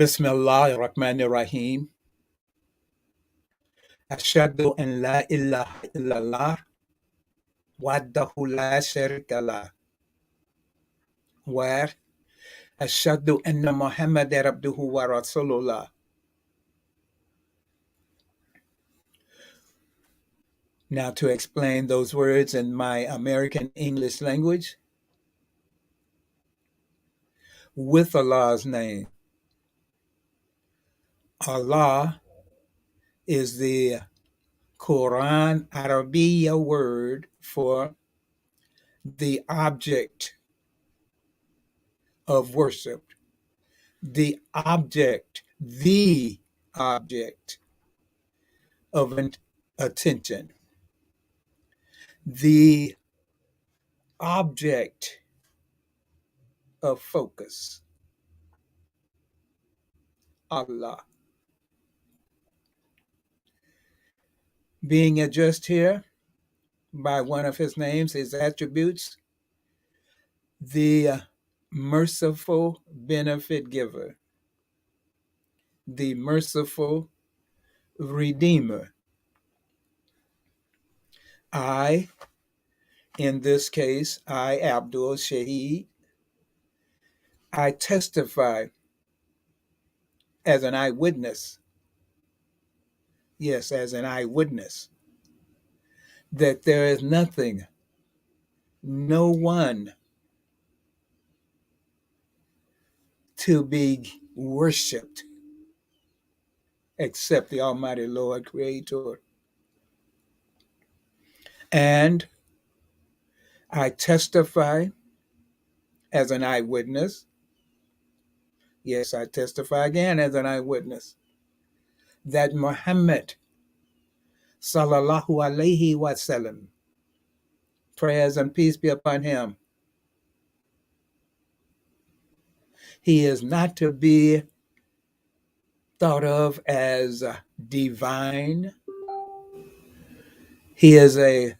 Bismillah ar-Rahman ar-Rahim. Ashhadu an la ilaha illallah wahdahu la sharika lah. Wa ashhadu anna Muhammadan abduhu wa rasulullah. Now to explain those words in my American English language. With Allah's name. Allah is the Quran Arabiya word for the object of worship, the object of attention, the object of focus, Allah. Being addressed here by one of his names, his attributes, the merciful benefit giver, the merciful redeemer. I, in this case, I, Abdul Shaheed, I testify as an eyewitness, yes, as an eyewitness, that there is nothing, no one to be worshipped except the Almighty Lord Creator. And I testify as an eyewitness, yes, I testify again as an eyewitness, that Muhammad sallallahu alaihi wasallam, prayers and peace be upon him, he is not to be thought of as divine. He is a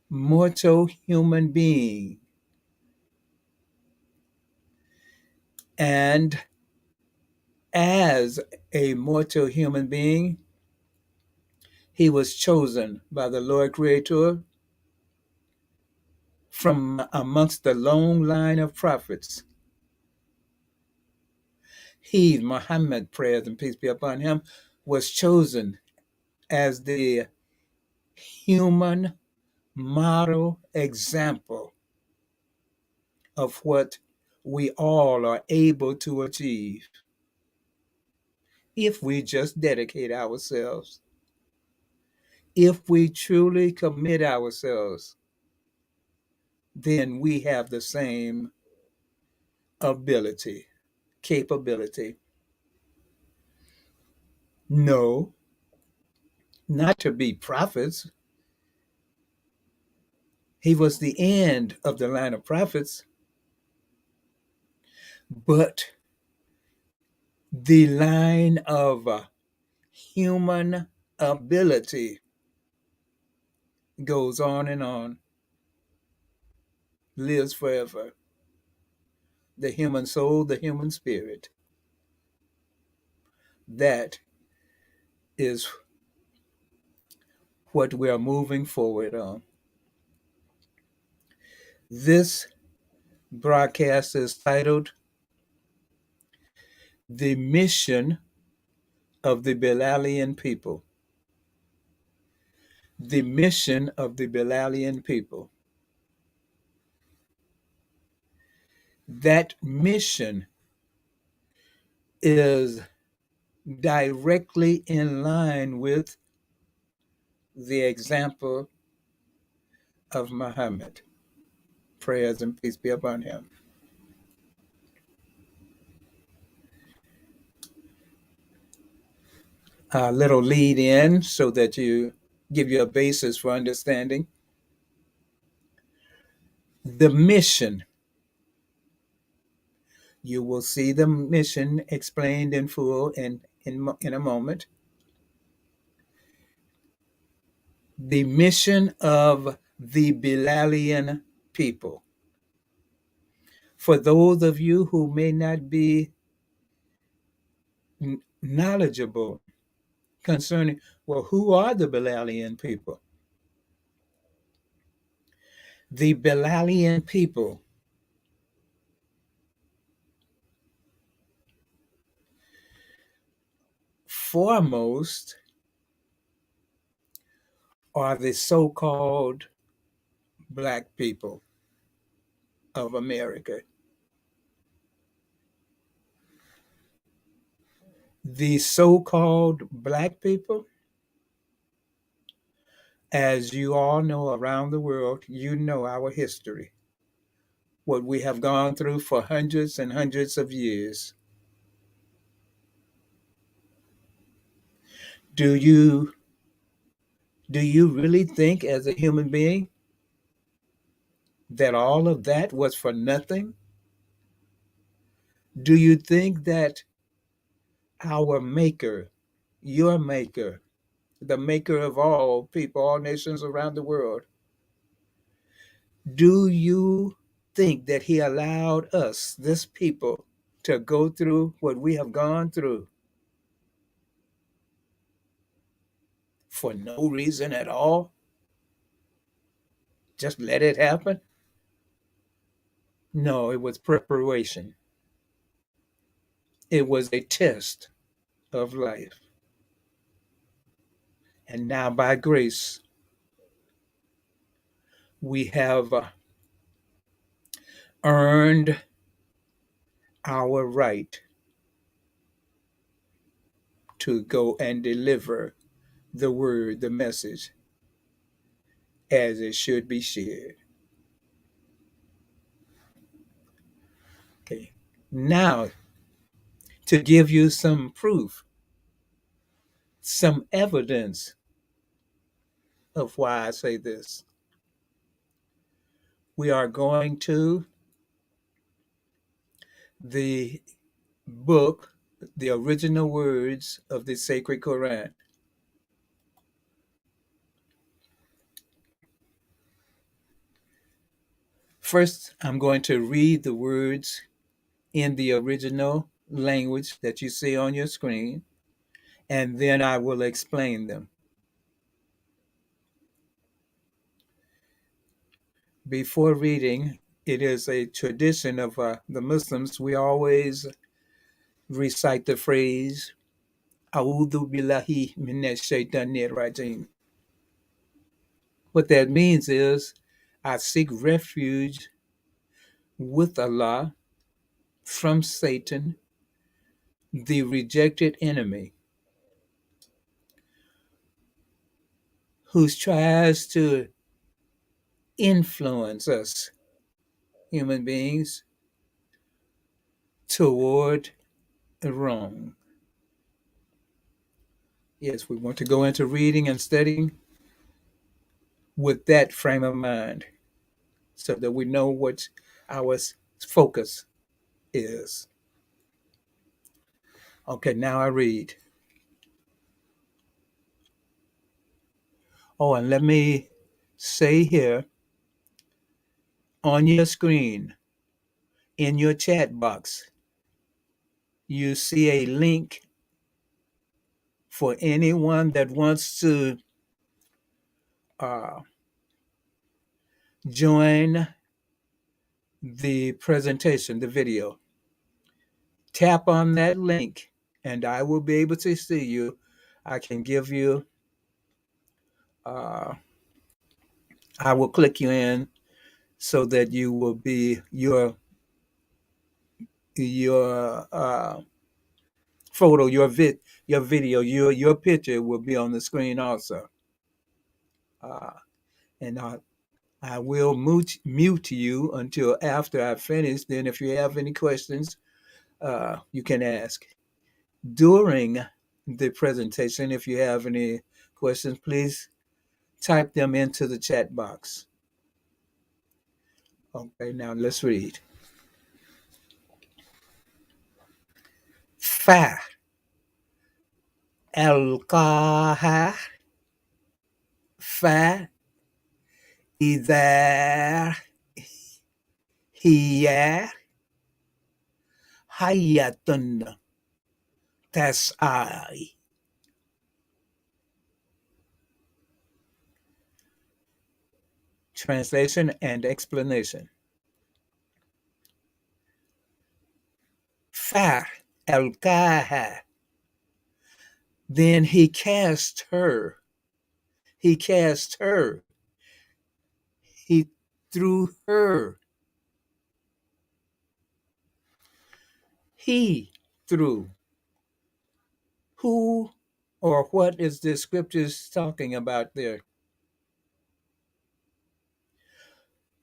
mortal human being. And as a mortal human being, he was chosen by the Lord Creator from amongst the long line of prophets. He, Muhammad, prayers and peace be upon him, was chosen as the human model example of what we all are able to achieve if we just dedicate ourselves, if we truly commit ourselves, then we have the same ability, capability. No, not to be prophets. He was the end of the line of prophets, but the line of human ability goes on and on, lives forever. The human soul, the human spirit. That is what we are moving forward on. This broadcast is titled The Mission of the Bilalian People. The mission of the Bilalian people. That mission is directly in line with the example of Muhammad. Prayers and peace be upon him. A little lead in so that you give you a basis for understanding. The mission. You will see the mission explained in full in a moment. The mission of the Bilalian people. For those of you who may not be knowledgeable concerning, well, who are the Bilalian people? The Bilalian people foremost are the so-called black people of America. The so-called black people, as you all know around the world, you know our history, what we have gone through for hundreds and hundreds of years. Do you do you really think as a human being that all of that was for nothing? Do you think that our maker, your maker, the maker of all people, all nations around the world, do you think that he allowed us, this people, to go through what we have gone through for no reason at all? Just let it happen? No, it was preparation. It was a test of life. And now, by grace, we have earned our right to go and deliver the word, the message, as it should be shared. Okay. Now, to give you some proof, some evidence of why I say this, we are going to the book, the original words of the sacred Quran. First, I'm going to read the words in the original language that you see on your screen, and then I will explain them. Before reading, it is a tradition of the Muslims, we always recite the phrase, A'udhu billahi minash shaitanir rajim. What that means is, I seek refuge with Allah from Satan, the rejected enemy, who tries to influence us, human beings, toward wrong. Yes, we want to go into reading and studying with that frame of mind so that we know what our focus is. Okay, now I read. Oh, and let me say here on your screen, in your chat box, you see a link for anyone that wants to uh, join the presentation, the video. Tap on that link and I will be able to see you. I can give you, uh, I will click you in so that you will be your photo, your video, your picture will be on the screen also. Uh, and I will mute you until after I finish. Then, if you have any questions, you can ask during the presentation. If you have any questions, please type them into the chat box. Okay, now let's read. Fa alqaha fa idha hiya hayatun That's I. Translation and explanation. Fa al-kaha. Then he cast her. He cast her. He threw her. He threw. Who or what is the scriptures talking about there?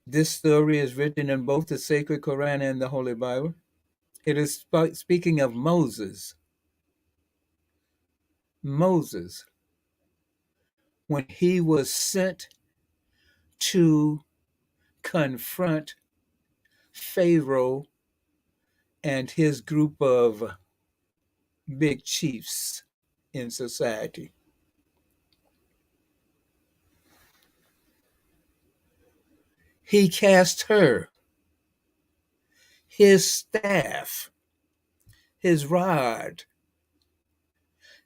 This story is written in both the sacred Quran and the Holy Bible. It is speaking of Moses. Moses, when he was sent to confront Pharaoh and his group of big chiefs in society. He cast her, his staff, his rod,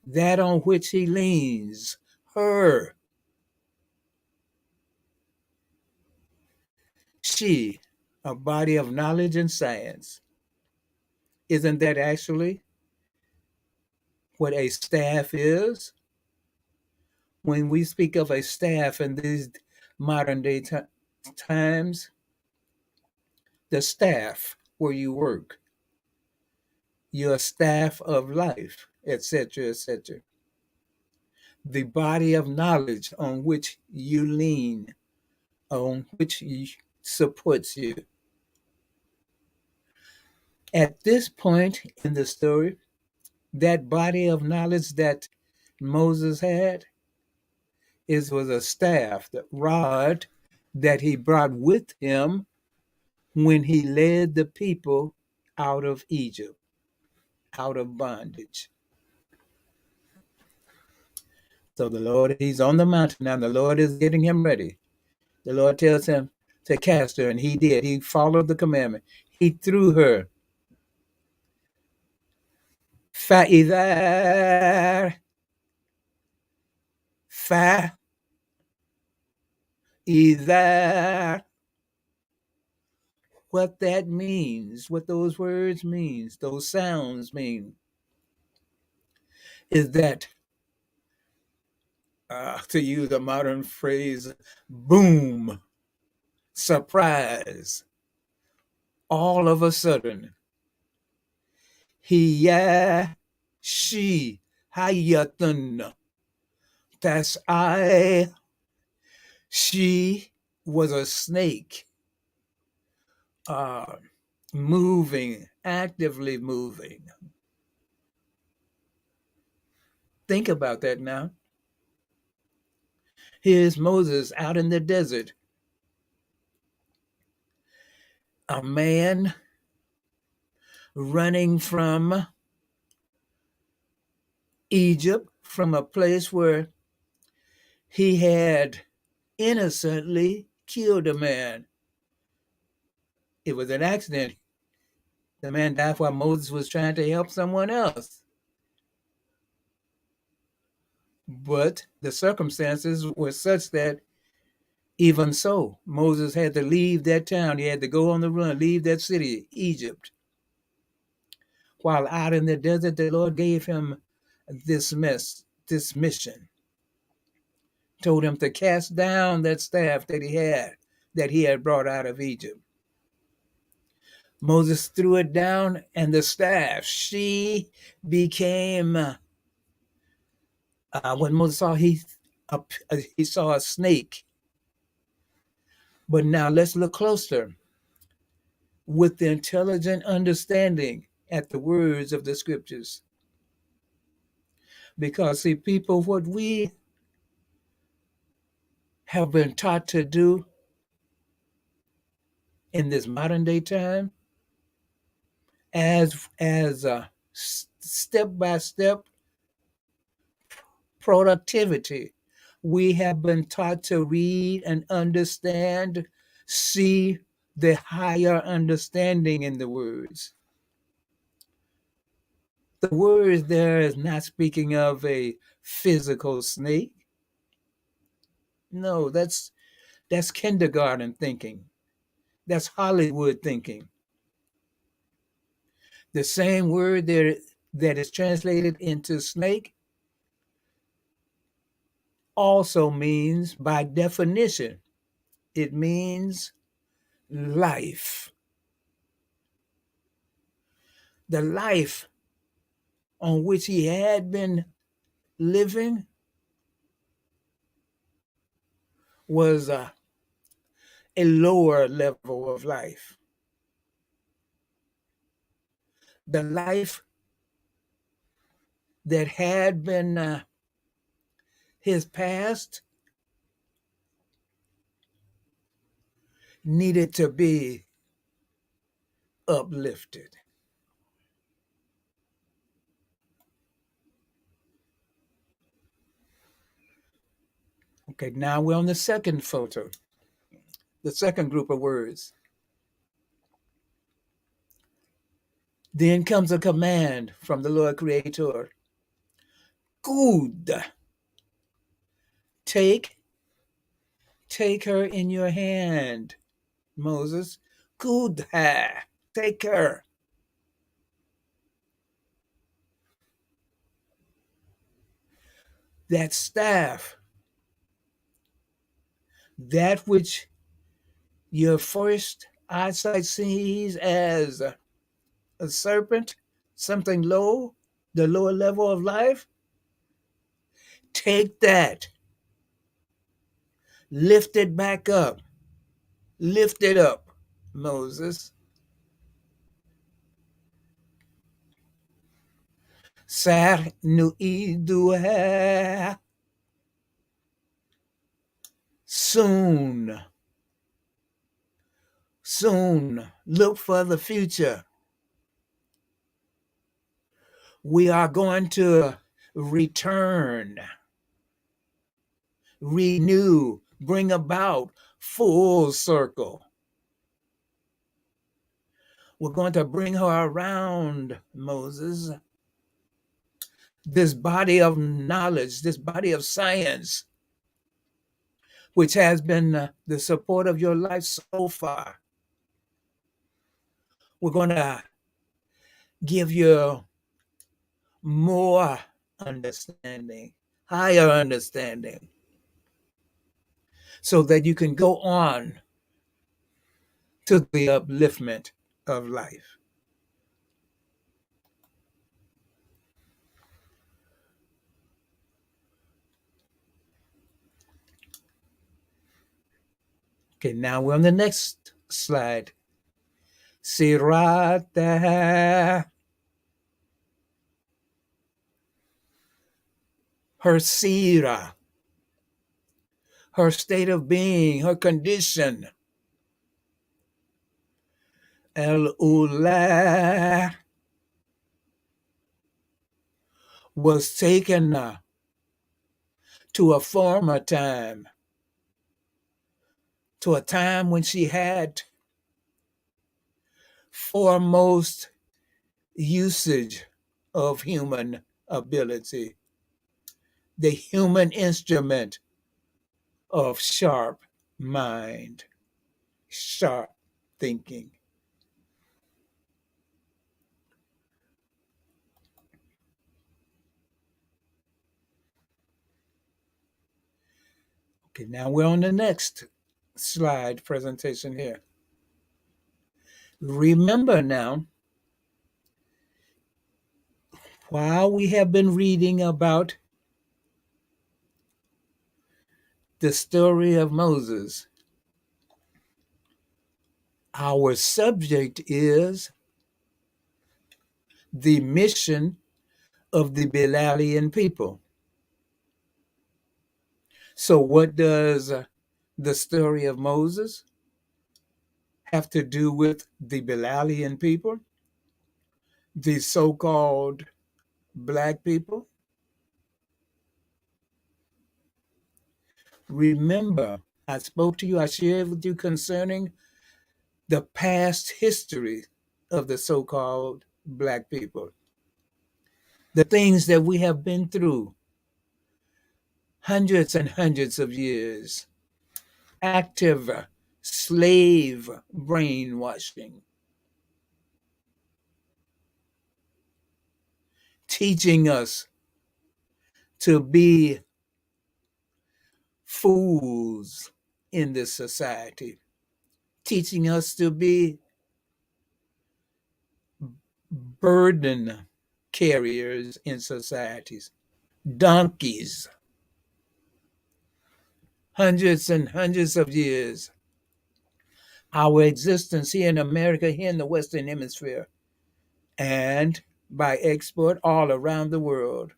that on which he leans, her. She, a body of knowledge and science. Isn't that actually what a staff is? When we speak of a staff in these modern day times, the staff where you work, your staff of life, etc., etc. The body of knowledge on which you lean, on which supports you. At this point in the story, that body of knowledge that Moses had was a staff, the rod that he brought with him when he led the people out of Egypt, out of bondage. So the Lord, he's on the mountain now. The Lord is getting him ready. The Lord tells him to cast her, and he did. He followed the commandment. He threw her. فَإِذَا فَإِذَا What that means, what those words means, those sounds mean, is that, to use a modern phrase, boom, surprise, all of a sudden, hiya, she, hayatun, that's I, she was a snake, uh, moving, actively moving. Think about that now. Here's Moses out in the desert, a man running from Egypt, from a place where he had innocently killed a man. It was an accident. The man died while Moses was trying to help someone else. But the circumstances were such that even so, Moses had to leave that town. He had to go on the run, leave that city, Egypt. While out in the desert, the Lord gave him this mission. Told him to cast down that staff that he had brought out of Egypt. Moses threw it down, and the staff, she became. When Moses saw, he saw a snake. But now let's look closer with the intelligent understanding at the words of the scriptures. Because, see, people, what we have been taught to do in this modern day time, as step by step productivity, we have been taught to read and understand, see the higher understanding in the words. The word there is not speaking of a physical snake. No, that's kindergarten thinking. That's Hollywood thinking. The same word there that is translated into snake also means, by definition, it means life. The life on which he had been living was a lower level of life. The life that had been his past needed to be uplifted. Okay, now we're on the second photo, the second group of words. Then comes a command from the Lord Creator. Good. Take, take her in your hand, Moses. Good. Take her. That staff, that which your first eyesight sees as a serpent, something low, the lower level of life, take that, lift it back up, lift it up, Moses. Sar nu iduha. Soon, soon, look for the future. We are going to return, renew, bring about full circle. We're going to bring her around, Moses. This body of knowledge, this body of science, which has been the support of your life so far. We're going to give you more understanding, higher understanding, so that you can go on to the upliftment of life. Okay, now we're on the next slide. Sirata, her sira, her state of being, her condition. El Ula was taken to a former time, to a time when she had foremost usage of human ability, the human instrument of sharp mind, sharp thinking. Okay, now we're on the next slide presentation here. Remember now, while we have been reading about the story of Moses, our subject is the mission of the Bilalian people. So, what does the story of Moses have to do with the Bilalian people, the so called Black people? Remember, I spoke to you, I shared with you concerning the past history of the so called Black people. the things that we have been through, hundreds and hundreds of years, active slave brainwashing, teaching us to be fools in this society, teaching us to be burden carriers in societies, donkeys, hundreds and hundreds of years. Our existence here in America, here in the Western Hemisphere, and by export all around the world,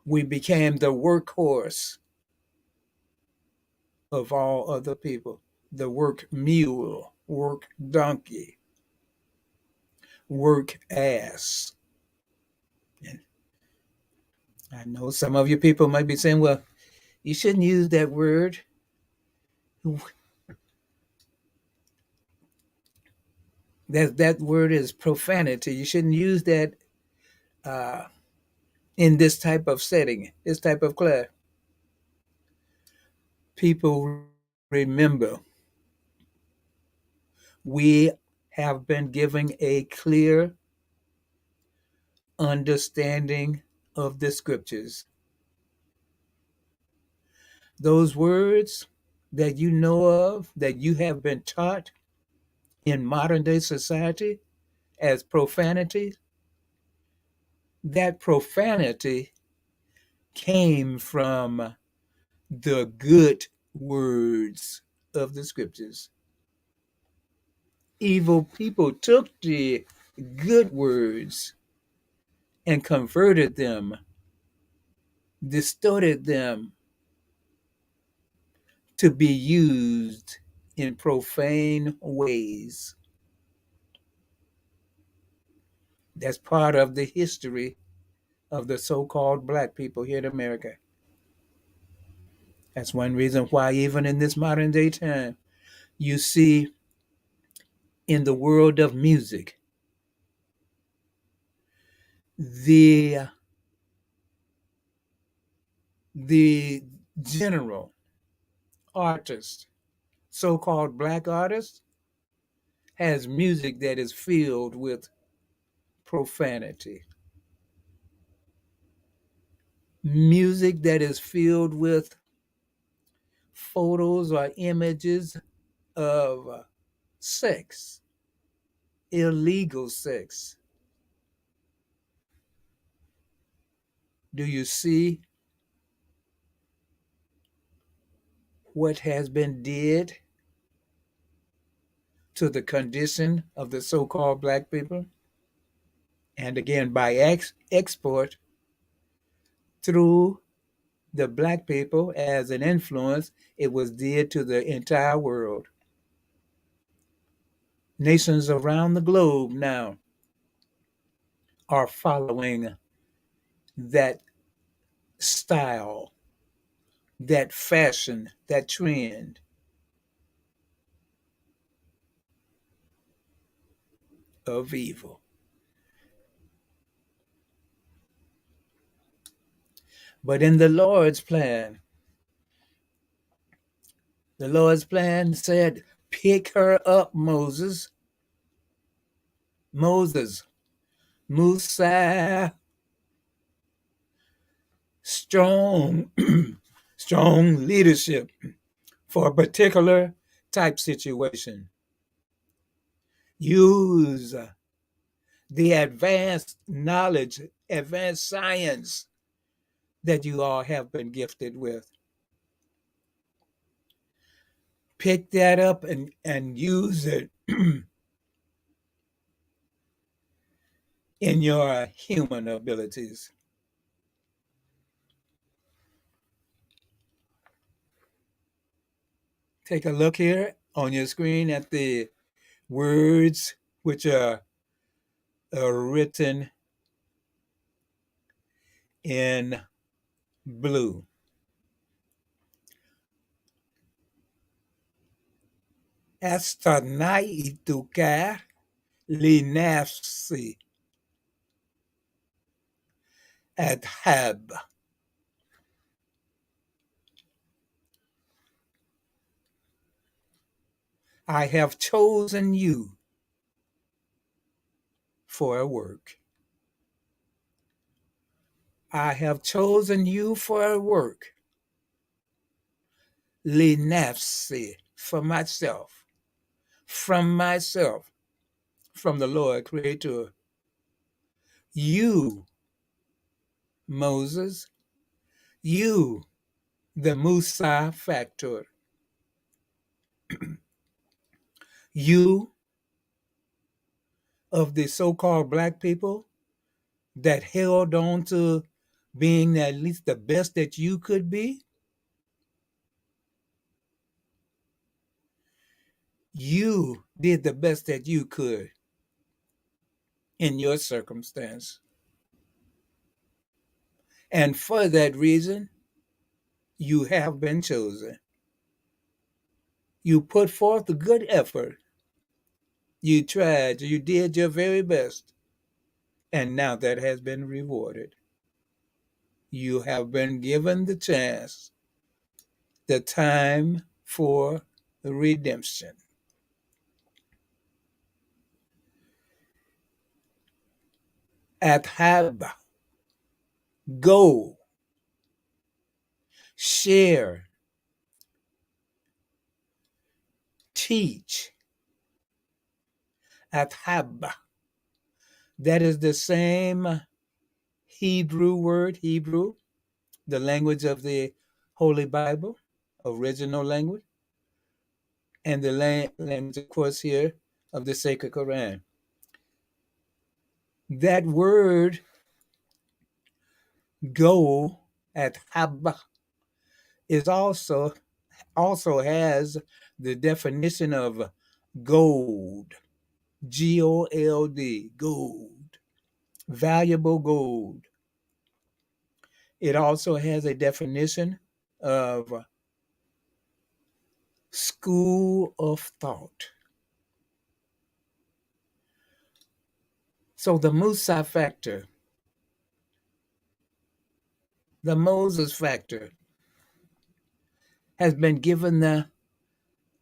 we became the workhorse of all other people, the work mule, work donkey, work ass. And I know some of you people might be saying, well, you shouldn't use that word. That word is profanity. You shouldn't use that uh, in this type of setting, this type of class. People, remember, we have been given a clear understanding of the scriptures. Those words that you know of, that you have been taught in modern day society as profanity, that profanity came from the good words of the scriptures. Evil people took the good words and converted them, distorted them to be used in profane ways. That's part of the history of the so-called black people here in America. That's one reason why even in this modern day time, you see in the world of music, the the general artist, so-called black artist, has music that is filled with profanity. Music that is filled with photos or images of sex, illegal sex. Do you see what has been did to the condition of the so-called black people? And again, by export through the black people as an influence, it was did to the entire world. Nations around the globe now are following that style, that fashion, that trend of evil. But in the Lord's plan said, pick her up, Moses. Moses, Musa, strong, strong leadership for a particular type situation. Use the advanced knowledge, advanced science that you all have been gifted with. Pick that up and use it in your human abilities. Take a look here on your screen at the words which are written in blue. Astanaituka linafsi. Adhab. I have chosen you for a work. I have chosen you for a work. Linafsi, for myself, from myself, from the Lord Creator. You, Moses, you, the Musa factor, you of the so-called black people that held on to being at least the best that you could be, you did the best that you could in your circumstance. And for that reason, you have been chosen. You put forth a good effort. You tried, you did your very best. And now that has been rewarded. You have been given the chance, the time for redemption. Athab, go, share, teach. Athab, that is the same Hebrew word, Hebrew, the language of the Holy Bible, original language, and the language, of course, here of the Sacred Quran. That word, go, at hab, is also has the definition of gold, Gold, gold, valuable gold. It also has a definition of school of thought. So the Musa factor, the Moses factor, has been given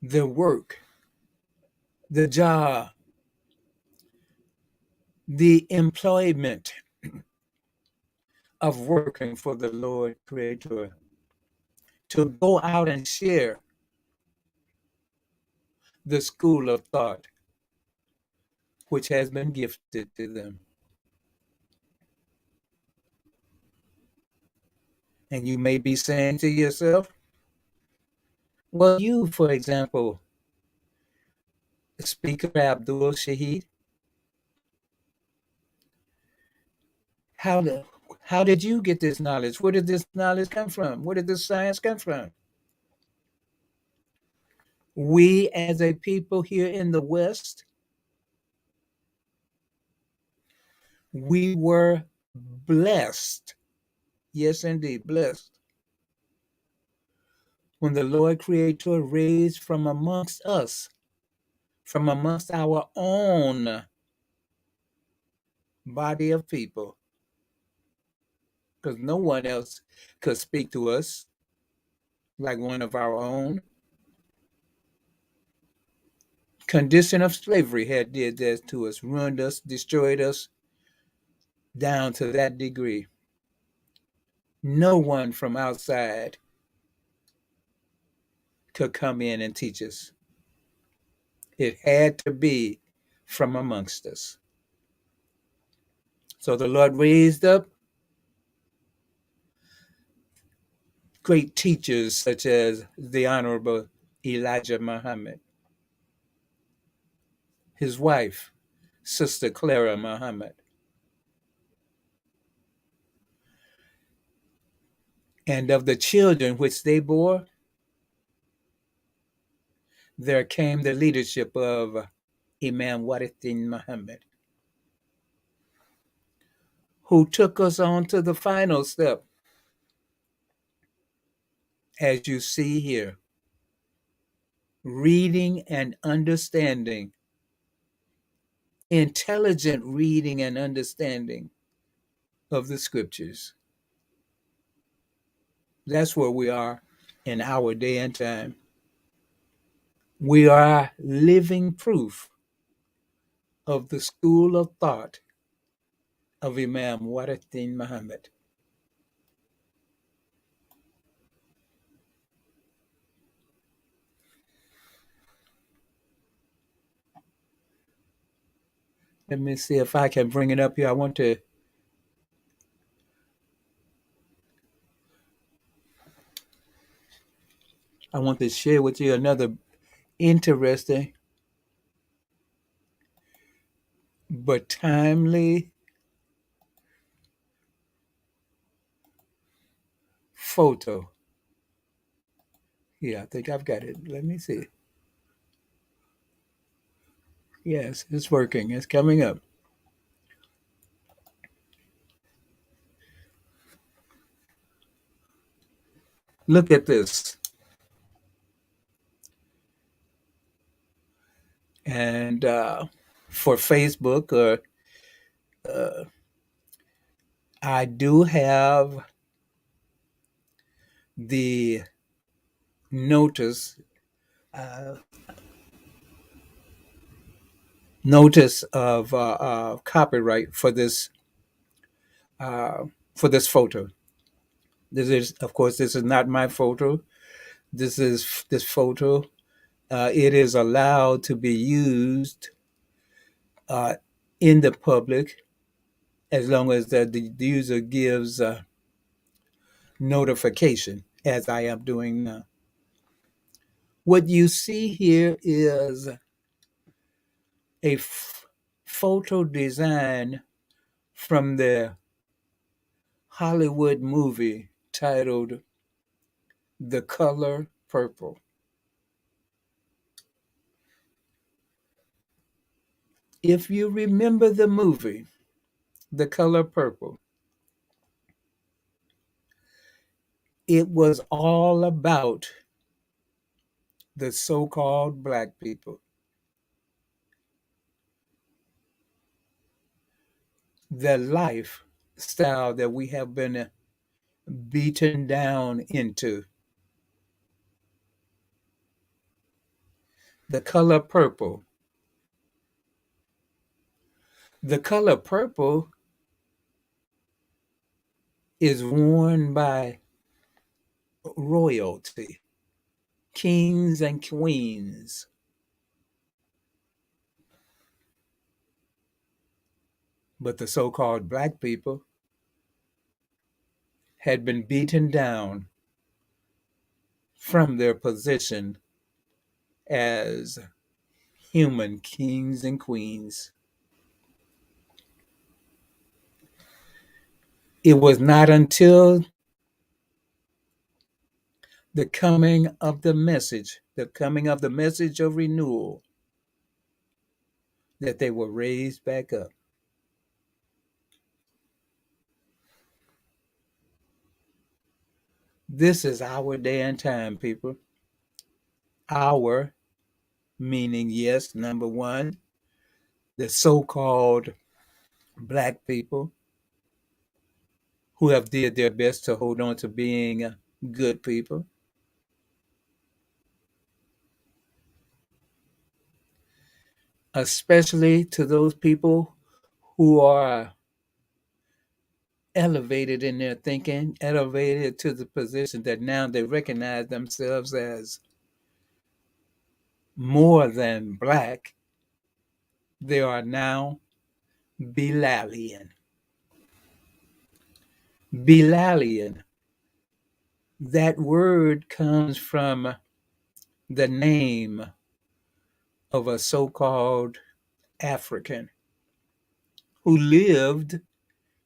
the work, the job, the employment of working for the Lord Creator, to go out and share the school of thought which has been gifted to them. And you may be saying to yourself, well, you, for example, Speaker Abdul Shahid, how, how did you get this knowledge? Where did this knowledge come from? Where did this science come from? We, as a people here in the West, we were blessed. Yes, indeed, blessed. When the Lord Creator raised from amongst us, from amongst our own body of people, because no one else could speak to us like one of our own. Condition of slavery had did that to us, ruined us, destroyed us down to that degree. No one from outside could come in and teach us. It had to be from amongst us. So the Lord raised up great teachers such as the Honorable Elijah Muhammad, his wife, Sister Clara Muhammad, and of the children which they bore, there came the leadership of Imam Warithin Muhammad, who took us on to the final step, as you see here, reading and understanding, intelligent reading and understanding of the scriptures. That's where we are in our day and time. We are living proof of the school of thought of Imam Wadatin Muhammad. Let me see if I can bring it up here. I want to share with you another interesting but timely photo. Yeah, I think I've got it. Let me see. Yes, it's working. It's coming up. Look at this. And for Facebook, I do have the notice uh, notice of copyright uh, for this photo. This is, of course, this is not my photo. This photo. It is allowed to be used uh, in the public as long as the user gives notification, as I am doing now. What you see here is a photo design from the Hollywood movie titled The Color Purple. If you remember the movie, The Color Purple, it was all about the so called black people, the lifestyle that we have been beaten down into. The color purple. The color purple is worn by royalty, kings and queens. But the so called black people had been beaten down from their position as human kings and queens. It was not until the coming of the message of renewal, that they were raised back up. This is our day and time, people. Our meaning, yes, number one, the so called black people who have did their best to hold on to being good people, especially to those people who are elevated in their thinking, elevated to the position that now they recognize themselves as more than black. They are now Bilalian. Bilalian. That word comes from the name of a so called African who lived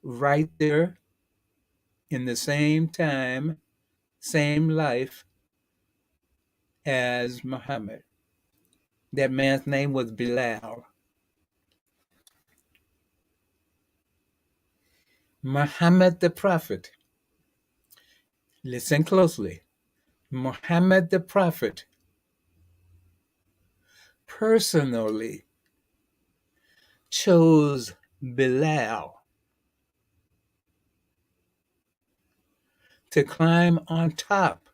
right there in the same time, same life as Muhammad. That man's name was Bilal. Muhammad the Prophet, listen closely. Muhammad the Prophet personally chose Bilal to climb on top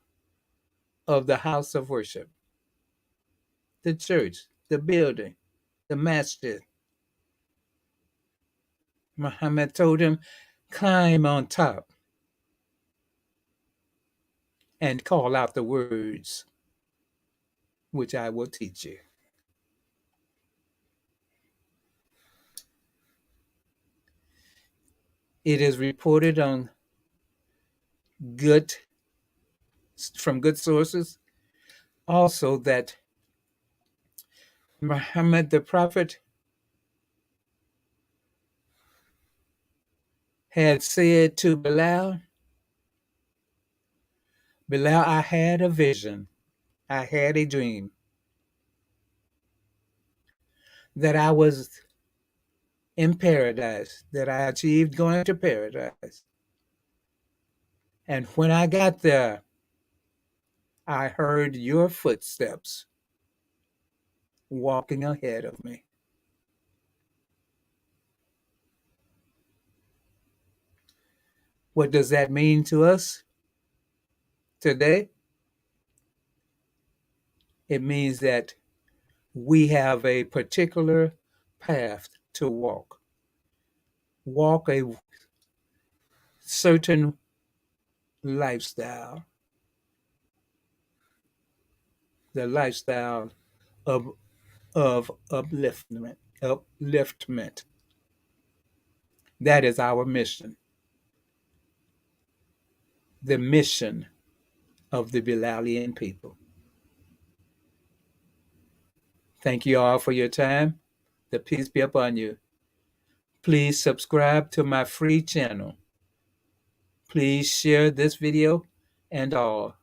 of the house of worship, the church, the building, the masjid. Muhammad told him, climb on top and call out the words which I will teach you. It is reported on good from good sources also that Muhammad the prophet had said to Bilal, Bilal, I had a vision, I had a dream that I was in paradise, that I achieved going to paradise. And when I got there, I heard your footsteps walking ahead of me. What does that mean to us today? It means that we have a particular path to walk a certain lifestyle, the lifestyle of upliftment. That is our mission, the mission of the Bilalian people. Thank you all for your time. The peace be upon you. Please subscribe to my free channel. Please share this video and all.